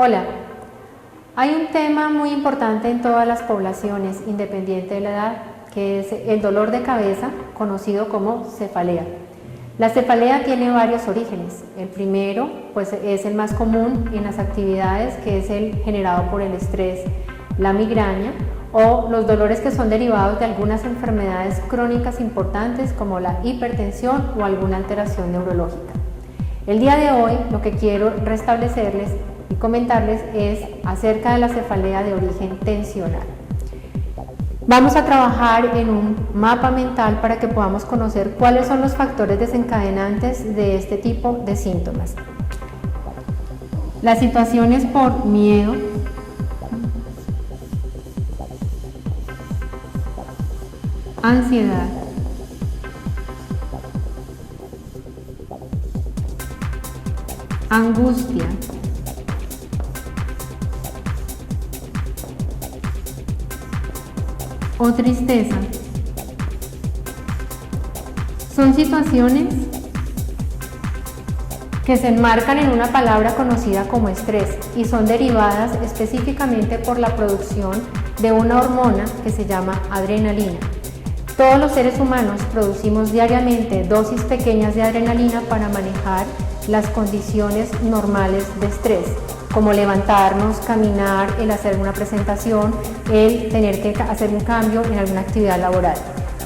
Hola, hay un tema muy importante en todas las poblaciones, independiente de la edad, que es el dolor de cabeza, conocido como cefalea. La cefalea tiene varios orígenes. El primero, pues, es el más común en las actividades, que es el generado por el estrés, la migraña o los dolores que son derivados de algunas enfermedades crónicas importantes como la hipertensión o alguna alteración neurológica. El día de hoy lo que quiero restablecerles y comentarles es acerca de la cefalea de origen tensional. Vamos a trabajar en un mapa mental para que podamos conocer cuáles son los factores desencadenantes de este tipo de síntomas. Las situaciones por miedo, ansiedad, angustia, o tristeza, son situaciones que se enmarcan en una palabra conocida como estrés y son derivadas específicamente por la producción de una hormona que se llama adrenalina. Todos los seres humanos producimos diariamente dosis pequeñas de adrenalina para manejar las condiciones normales de estrés, como levantarnos, caminar, el hacer una presentación, el tener que hacer un cambio en alguna actividad laboral.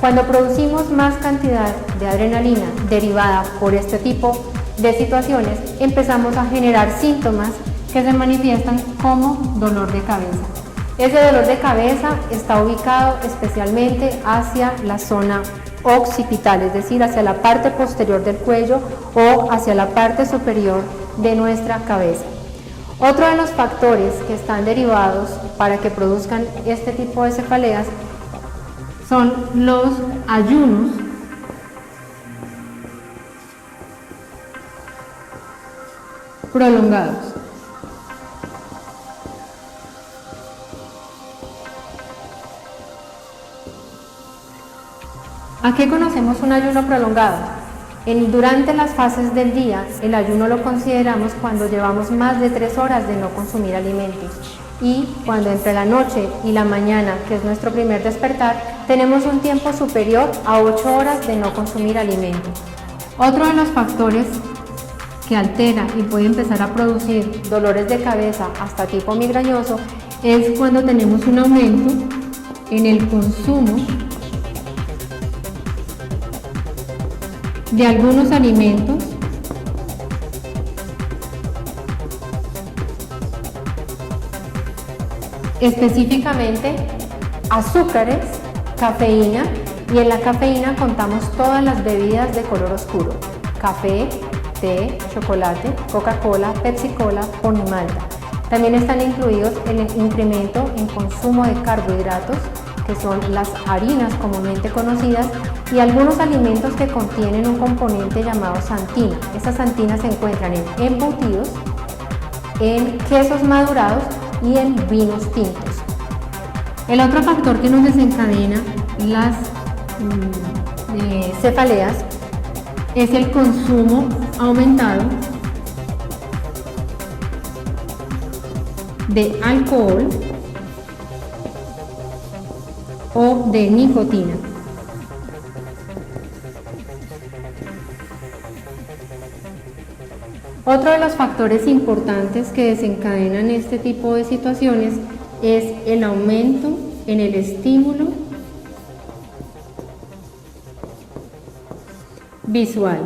Cuando producimos más cantidad de adrenalina derivada por este tipo de situaciones, empezamos a generar síntomas que se manifiestan como dolor de cabeza. Ese dolor de cabeza está ubicado especialmente hacia la zona occipital, es decir, hacia la parte posterior del cuello o hacia la parte superior de nuestra cabeza. Otro de los factores que están derivados para que produzcan este tipo de cefaleas son los ayunos prolongados. ¿A qué conocemos un ayuno prolongado? Durante las fases del día, el ayuno lo consideramos cuando llevamos más de 3 horas de no consumir alimentos, y cuando entre la noche y la mañana, que es nuestro primer despertar, tenemos un tiempo superior a 8 horas de no consumir alimentos. Otro de los factores que altera y puede empezar a producir dolores de cabeza hasta tipo migrañoso es cuando tenemos un aumento en el consumo de algunos alimentos específicamente azúcares, cafeína, y en la cafeína contamos todas las bebidas de color oscuro: café, té, chocolate, Coca-Cola, Pepsi-Cola, Ponimalta. También están incluidos el incremento en consumo de carbohidratos, que son las harinas comúnmente conocidas, y algunos alimentos que contienen un componente llamado santina. Estas santinas se encuentran en embutidos, en quesos madurados y en vinos tintos. El otro factor que nos desencadena las cefaleas es el consumo aumentado de alcohol o de nicotina. Otro de los factores importantes que desencadenan este tipo de situaciones es el aumento en el estímulo visual.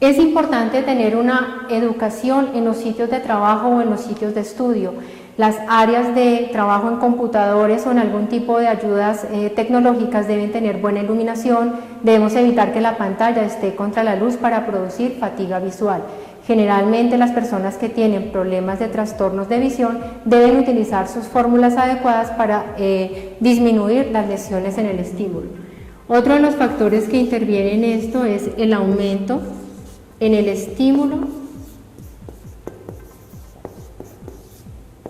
Es importante tener una educación en los sitios de trabajo o en los sitios de estudio. Las áreas de trabajo en computadores o en algún tipo de ayudas tecnológicas deben tener buena iluminación. Debemos evitar que la pantalla esté contra la luz para producir fatiga visual. Generalmente las personas que tienen problemas de trastornos de visión deben utilizar sus fórmulas adecuadas para disminuir las lesiones en el estímulo. Otro de los factores que intervienen en esto es el aumento en el estímulo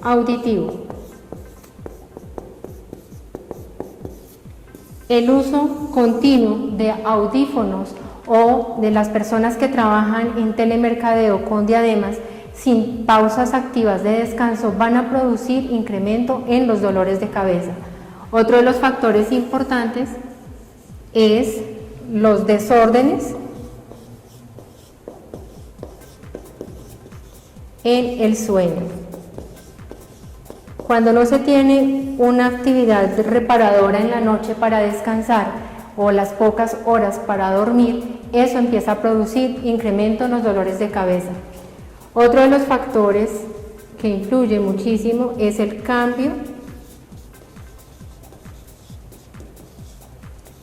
auditivo. El uso continuo de audífonos o de las personas que trabajan en telemercadeo con diademas sin pausas activas de descanso van a producir incremento en los dolores de cabeza. Otro de los factores importantes es los desórdenes en el sueño. Cuando no se tiene una actividad reparadora en la noche para descansar o las pocas horas para dormir, eso empieza a producir incremento en los dolores de cabeza. Otro de los factores que influye muchísimo es el cambio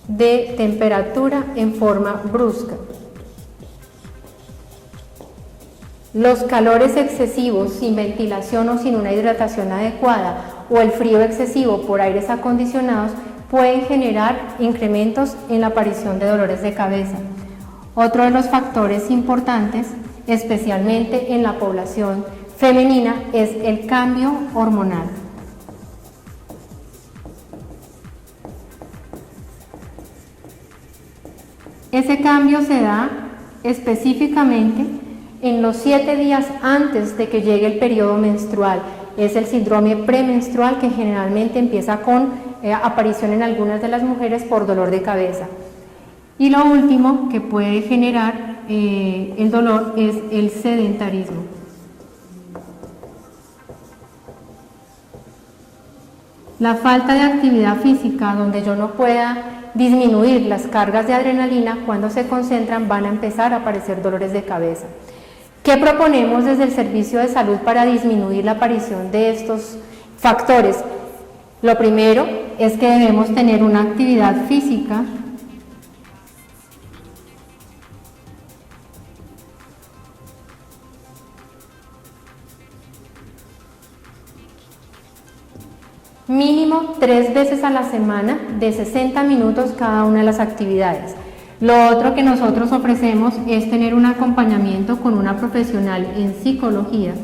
de temperatura en forma brusca. Los calores excesivos sin ventilación o sin una hidratación adecuada o el frío excesivo por aires acondicionados pueden generar incrementos en la aparición de dolores de cabeza. Otro de los factores importantes, especialmente en la población femenina, es el cambio hormonal. Ese cambio se da específicamente en los 7 días antes de que llegue el periodo menstrual. Es el síndrome premenstrual que generalmente empieza con aparición en algunas de las mujeres por dolor de cabeza. Y lo último que puede generar el dolor es el sedentarismo. La falta de actividad física, donde yo no pueda disminuir las cargas de adrenalina, cuando se concentran van a empezar a aparecer dolores de cabeza. ¿Qué proponemos desde el Servicio de Salud para disminuir la aparición de estos factores? Lo primero es que debemos tener una actividad física mínimo 3 veces a la semana de 60 minutos cada una de las actividades. Lo otro que nosotros ofrecemos es tener un acompañamiento con una profesional en psicología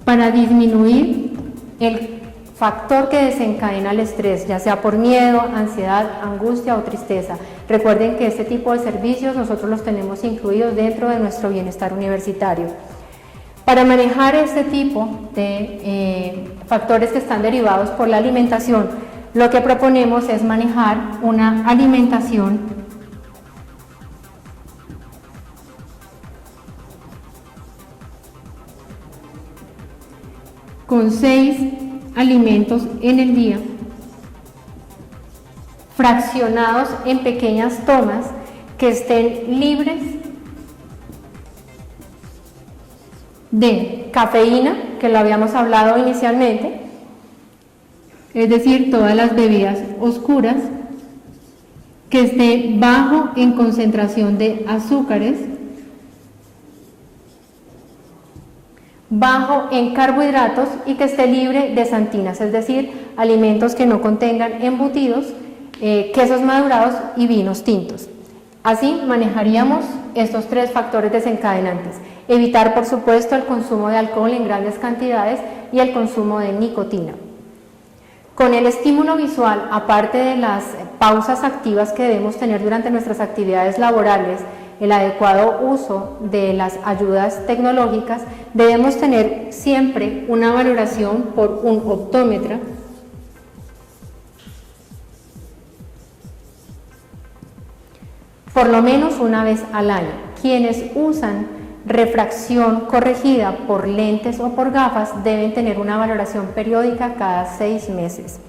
para disminuir el factor que desencadena el estrés, ya sea por miedo, ansiedad, angustia o tristeza. Recuerden que este tipo de servicios nosotros los tenemos incluidos dentro de nuestro bienestar universitario. Para manejar este tipo de factores que están derivados por la alimentación, lo que proponemos es manejar una alimentación con 6 alimentos en el día, fraccionados en pequeñas tomas que estén libres de cafeína, que lo habíamos hablado inicialmente, es decir, todas las bebidas oscuras, que esté bajo en concentración de azúcares, bajo en carbohidratos y que esté libre de santinas, es decir, alimentos que no contengan embutidos, quesos madurados y vinos tintos. Así manejaríamos estos 3 factores desencadenantes. Evitar, por supuesto, el consumo de alcohol en grandes cantidades y el consumo de nicotina. Con el estímulo visual, aparte de las pausas activas que debemos tener durante nuestras actividades laborales, el adecuado uso de las ayudas tecnológicas, debemos tener siempre una valoración por un optómetra por lo menos una vez al año. Quienes usan refracción corregida por lentes o por gafas deben tener una valoración periódica cada 6 meses.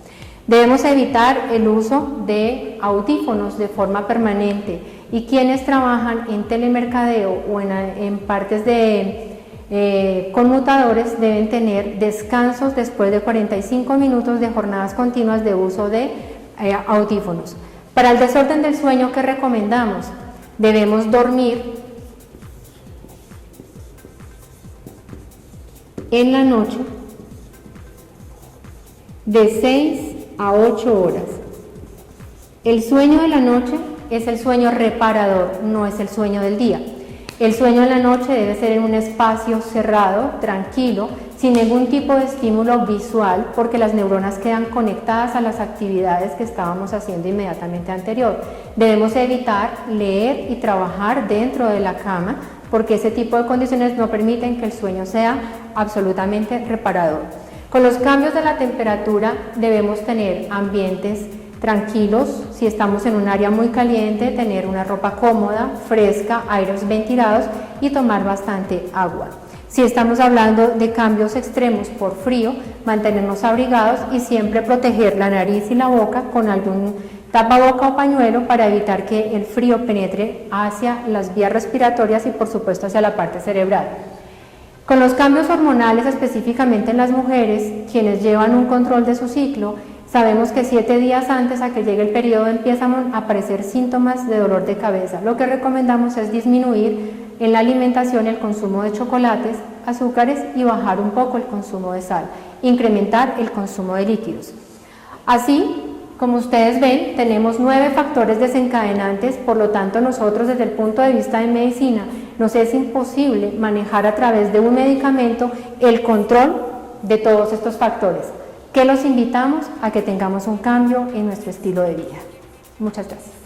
Debemos evitar el uso de audífonos de forma permanente y quienes trabajan en telemercadeo o en partes de conmutadores deben tener descansos después de 45 minutos de jornadas continuas de uso de audífonos. Para el desorden del sueño, ¿qué recomendamos? Debemos dormir en la noche de 6 a 8 horas. El sueño de la noche es el sueño reparador, no es el sueño del día. El sueño en la noche debe ser en un espacio cerrado, tranquilo, sin ningún tipo de estímulo visual, porque las neuronas quedan conectadas a las actividades que estábamos haciendo inmediatamente anterior. Debemos evitar leer y trabajar dentro de la cama, porque ese tipo de condiciones no permiten que el sueño sea absolutamente reparador. Con los cambios de la temperatura debemos tener ambientes tranquilos. Si estamos en un área muy caliente, tener una ropa cómoda, fresca, aires ventilados y tomar bastante agua. Si estamos hablando de cambios extremos por frío, mantenernos abrigados y siempre proteger la nariz y la boca con algún tapaboca o pañuelo para evitar que el frío penetre hacia las vías respiratorias y por supuesto hacia la parte cerebral. Con los cambios hormonales, específicamente en las mujeres, quienes llevan un control de su ciclo, sabemos que 7 días antes a que llegue el periodo empiezan a aparecer síntomas de dolor de cabeza. Lo que recomendamos es disminuir en la alimentación el consumo de chocolates, azúcares y bajar un poco el consumo de sal, incrementar el consumo de líquidos. Así, como ustedes ven, tenemos 9 factores desencadenantes, por lo tanto nosotros desde el punto de vista de medicina nos es imposible manejar a través de un medicamento el control de todos estos factores, que los invitamos a que tengamos un cambio en nuestro estilo de vida. Muchas gracias.